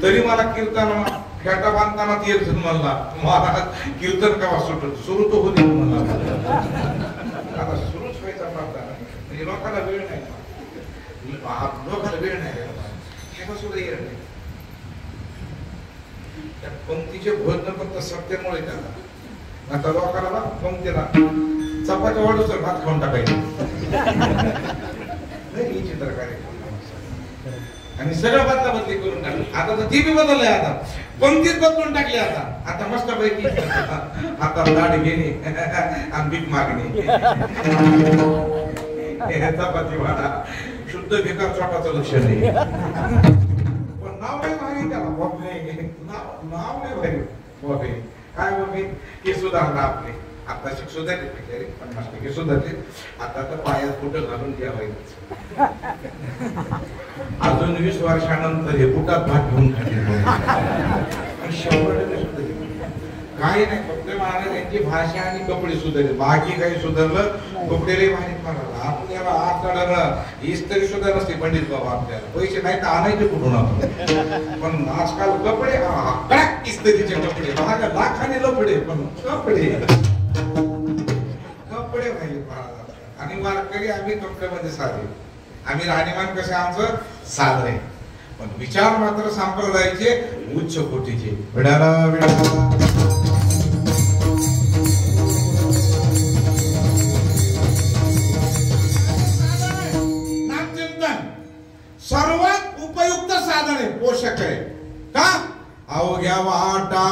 तरी मला कीर्तन फेटा बांधताना ती एक जण म्हणला महाराज कीर्तन का सुटत सुरू तो होते म्हणला आता सुरूच व्हायचा प्रार्थना म्हणजे लोकांना वेळ नाही लोकांना वेळ नाही ह्याचा सुद्धा येत नाही त्या पंक्तीचे भोजन फक्त सत्तेमुळे त्याला आता लोकांना पंक्तीला चपात्या वाढू सर भात खाऊन टाकायचे ही चित्र कार्यक्रम आणि सगळं बदला बदली करून टाकली आता तर ती बी बदललंय आता पंक्तीत बदलून टाकली आता मस्त पैकी आता लाड घेणे आणि भीक मागणे चपाती वाडा शुद्ध भिकार छोटाचं लक्ष नाही पण नाव नाही भारी त्याला बापरे नाव नाही भारी बापरे काय बाबे हे सुधारणा आपले आता सुधारले बिचारे 50% सुधारले आता तर पायात कुठं घालून द्यावायचं अजून 20 वर्षानंतर हे बुटात भात घेऊन खाली 100% काही नाही फक्त महाराज यांची भाषा आणि कपडे सुधारले बाकी काही सुधारलं कपडे भारी महाराज आपल्याला आजकाल इस्त्री सुद्धा नसते पंडित बाबा आपल्याला पैसे नाही तर आणायचे कुठून आपण पण आजकाल कपडे इस्त्रीचे कपडे महाग लाखाने लपडे पण कपडे पाहिजे आणि वारकरी आम्ही कपड्यामध्ये साधे आम्ही राहणीमान कसे आमचं साधं आहे पण विचार मात्र संप्रदायाचे उच्च कोटीचे विडाला नामचिंतन सर्वात उपयुक्त साधन आहे पोषक आहे का अवघ्या वाटा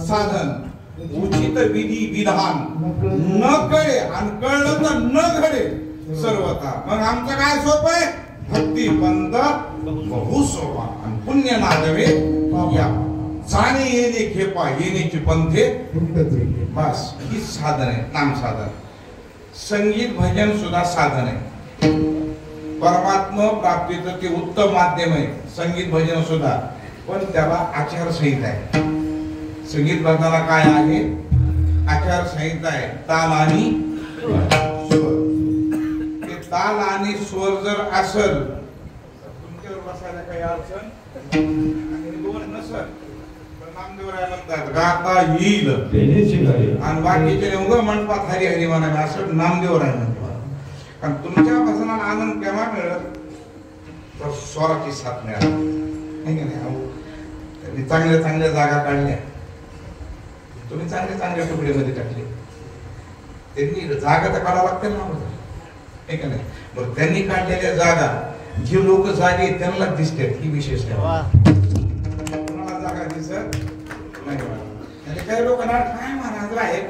साधन उचित विधी विधान न कळे आणि कळलं तर न घडे सर्वता मग आमचं काय सोपं आहे भक्ती बंद बहु सोपा आणि पुण्य नादवे या जाणे येणे खेपा येण्याची पंथे बस ही साधन आहे नाम साधन संगीत भजन सुद्धा साधन आहे परमात्मा प्राप्तीचं ते उत्तम माध्यम आहे संगीत भजन सुद्धा पण त्याला आचारसंहिता आहे संगीत भजनाला काय आहे आचारसंहिता आहे ताल आणि स्वर ते ताल ताल आणि स्वर जर असल तुमच्यावर बसायला काही अडचण आणि दोन नसल पण नामदेवराय म्हणतात गाता येईल आणि बाकीचे उगं म्हणतात हरी हरी म्हणावे असं नामदेवराय म्हणतात. कारण तुमच्या भजनाला आनंद केव्हा मिळत तर स्वराची साथ मिळाली. त्यांनी चांगल्या चांगल्या जागा काढल्या, तुम्ही चांगल्या चांगल्या टुकड्यामध्ये टाकले. त्यांनी जागा तर काढावं लागते ना का नाही. बरं त्यांनी काढलेल्या जागा जी लोक जागे त्यांना दिसतात ही विशेष कोणाला जागा दिसत नाही. आणि काही लोकांना काय महाराज आहे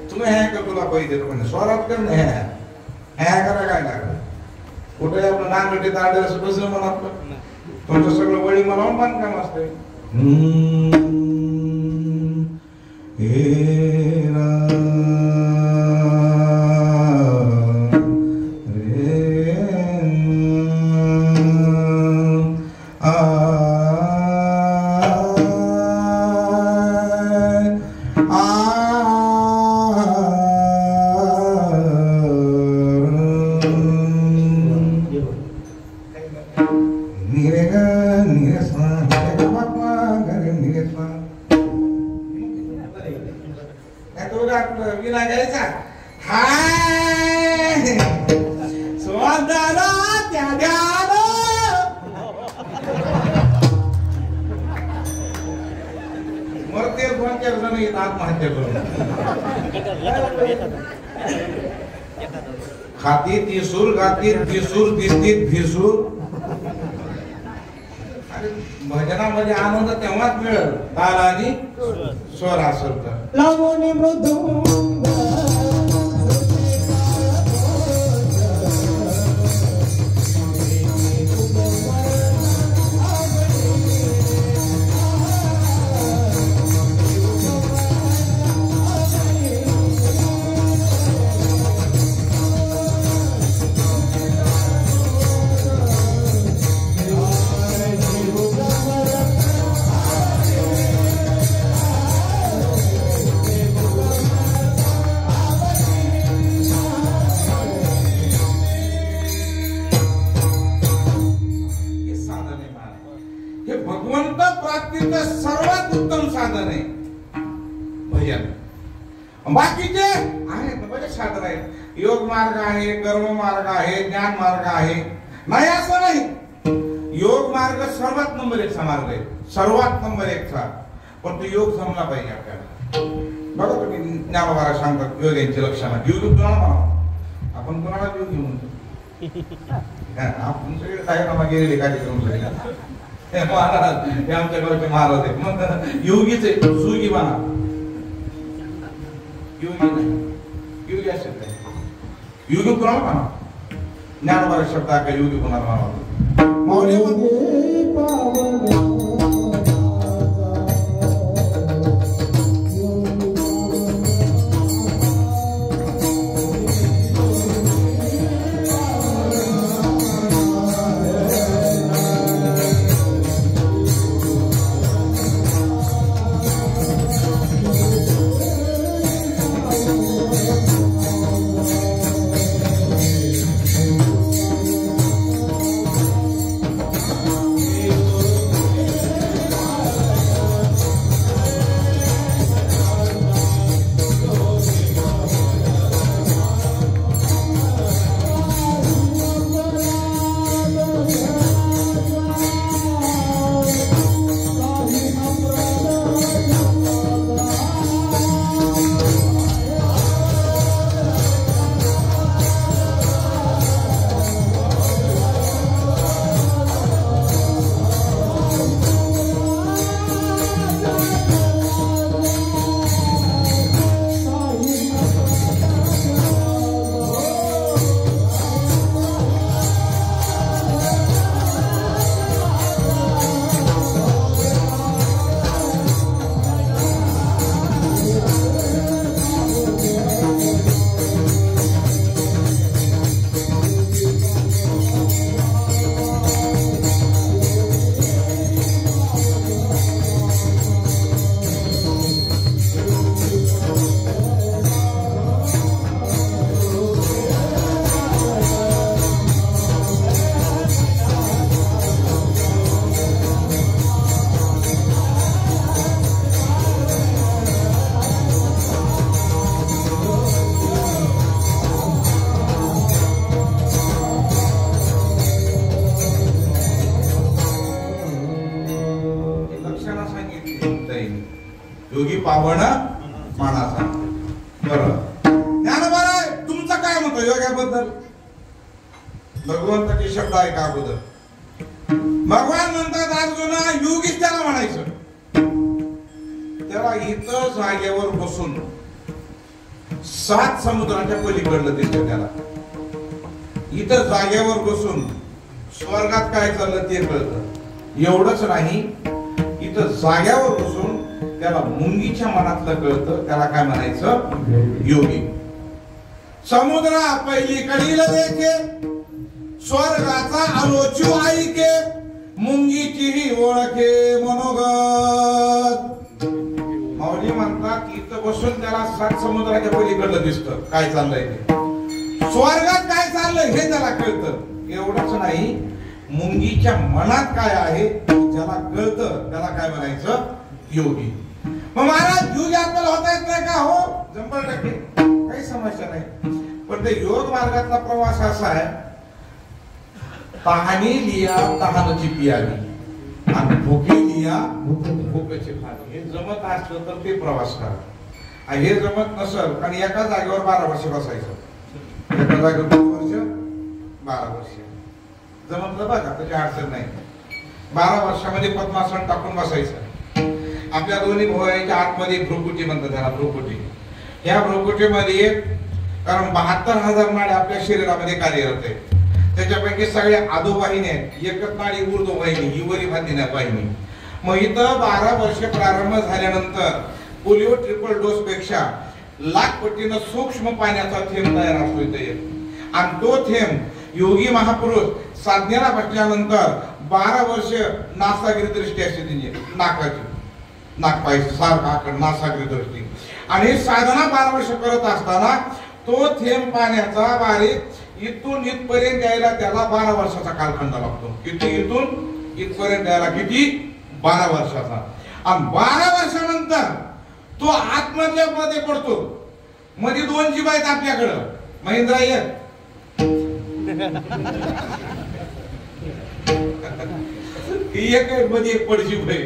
तुम्ही ह्या कर तुला पैसे म्हणजे स्वरात कर नाही ह्या करा काय लागलं कुठे आपलं नानगटे ताड बसलं म्हणा आपलं तुमचं सगळं वळी म्हणावून बांधकाम असतंय. खाती तिसूर गाती तिसूर दिसतीत भिसूर. भजनामध्ये आनंद तेव्हाच मिळेल ताल आणि स्वर असेल तर. लावणी मृदुंग सर्वात उत्तम साधन आहे भजन. बाकीचे आहेत बरेच साधन आहेत. योग मार्ग आहे, कर्म मार्ग आहे, ज्ञान मार्ग आहे. नाही असं नाही. योग मार्ग सर्वात नंबर 1 चा मार्ग आहे, सर्वात नंबर 1 चा. पण तो योग जमला पाहिजे आपल्याला. बघा तुम्ही ज्ञानोबा सांगतात योग यांची लक्षणं. योग कुणाला म्हणावं आपण कुणाला योग घेऊन आपण सगळे कार्यक्रमा गेलेले कार्यक्रम सगळे महाराज हे आमच्या गावचे महाराज आहे मग योगीच आहे. सुगी म्हणा योगी नाही योगी असेल काय योगी कोणाला म्हणा ज्ञानोबा शब्द का योगी कोणाला म्हणा. योगी पावन मानाचा. बरं, ज्ञानोबा तुमचं काय मत योगाबद्दल? भगवंताचे शब्द ऐका अगोदर. भगवान म्हणतात अर्जुना योगीच त्याला म्हणायचं. त्याला इथं जागेवर बसून 7 समुद्राच्या पलीकडलं दिसतं. त्याला इथं जागेवर बसून स्वर्गात काय चाललं ते कळतं. एवढंच नाही, इथं जाग्यावर बसून त्याला मुंगीच्या मनातलं कळतं. त्याला काय म्हणायचं? योगी. समुद्रा पहिली कडील देखे, स्वर्गाचा आलोचू ऐके, मुंगीचीही ओळखे मनोगत. माऊली म्हणतात इथं बसून त्याला 7 समुद्राच्या पलीकडलं दिसतं काय चाललंय ते. स्वर्गात काय चाललंय हे त्याला कळतं. एवढंच नाही, मुंगीच्या मनात काय आहे ज्याला कळतं त्याला काय म्हणायचं? योगी. मग महाराज योगी आपल्याला होता येत नाही का? हो, 100%, काही समस्या नाही. पण ते योग मार्गातला प्रवास असा आहे, तहानी लिया तहानची पियावी आणि भुकी लिया भुकेची खावी. हे जमत असलं तर ते प्रवास करा. आणि हे जमत नसल कारण एका जागेवर 12 वर्ष बसायचं. एका जागेवर 2 वर्ष 12 वर्ष जमतलं बघा, त्याची अडचण नाही. 12 वर्षामध्ये पद्मासन टाकून बसायचं. आपल्या दोन्ही भुवयाच्या आतमध्ये भ्रुकुटी म्हणतात त्याला, भ्रुकुटी. या भ्रुकुटीमध्ये कारण 72,000 नाड्या आपल्या शरीरामध्ये कार्यरत आहेत. त्याच्यापैकी सगळ्या अधोवाहिनी आहेत. एकच नाडी ऊर्ध्ववाहिनी, ही वरी वाहिनी. मग इथं 12 वर्ष प्रारंभ झाल्यानंतर पोलिओ ट्रिपल डोस पेक्षा लाख पटीनं सूक्ष्म पाण्याचा थेंब तयार असतो इथे. आणि तो थेंब योगी महापुरुष साधनेला बसल्यानंतर 12 वर्ष नासाग्र दृष्टी असते त्यांची, नाकाची, नाकपायची सारखा नासाग्र दृष्टी. आणि साधना 12 वर्ष करत असताना तो थेंब पाण्याचा बारीक इथून इथपर्यंत यायला त्याला 12 वर्षाचा कालखंड लागतो. किती? इथून इथपर्यंत यायला किती? 12 वर्षाचा. आणि 12 वर्षानंतर तो आतमधल्या मध्ये पडतो. मध्ये 2 जीव आहेत आपल्याकडं, महिंद्रा एक मध्ये एक पडजीव आहे.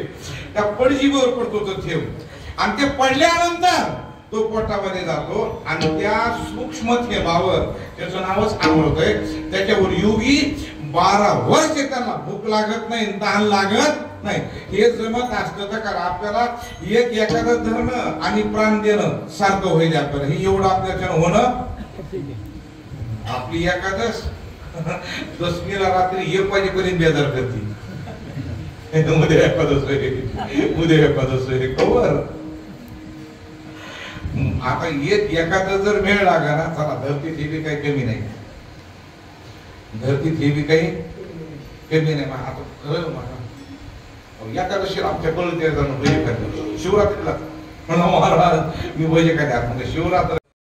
त्या पडजीवर पडतो तो थेंब. आणि ते पडल्यानंतर तो पोटामध्ये जातो आणि त्या सूक्ष्म थेंबावर त्याचं नावच आंघोळतंय. त्याच्यावर योगी 12 वर्ष त्याला भूक लागत नाही, तहान लागत नाही. हे जमत असतं तर आपल्याला एक एखादं धरणं आणि प्राण देणं सारखं होईल. आपल्याला हे एवढं आपल्याच्यानं होणं. आपली एखादच 10मीला रात्री 1 वाजेपर्यंत बेजार करते. उद्या एखादच आहे कवर. आता एक एखादा जर मेळ लागा ना, चला धरतीत हे बी काही कमी नाही, धरतीत हे बी काही कमी नाही. आता खरं म्हणा एकादशीला आमच्या कळते शिवरात्रीला म्हणून महाराज मी भजे काय शिवरात्र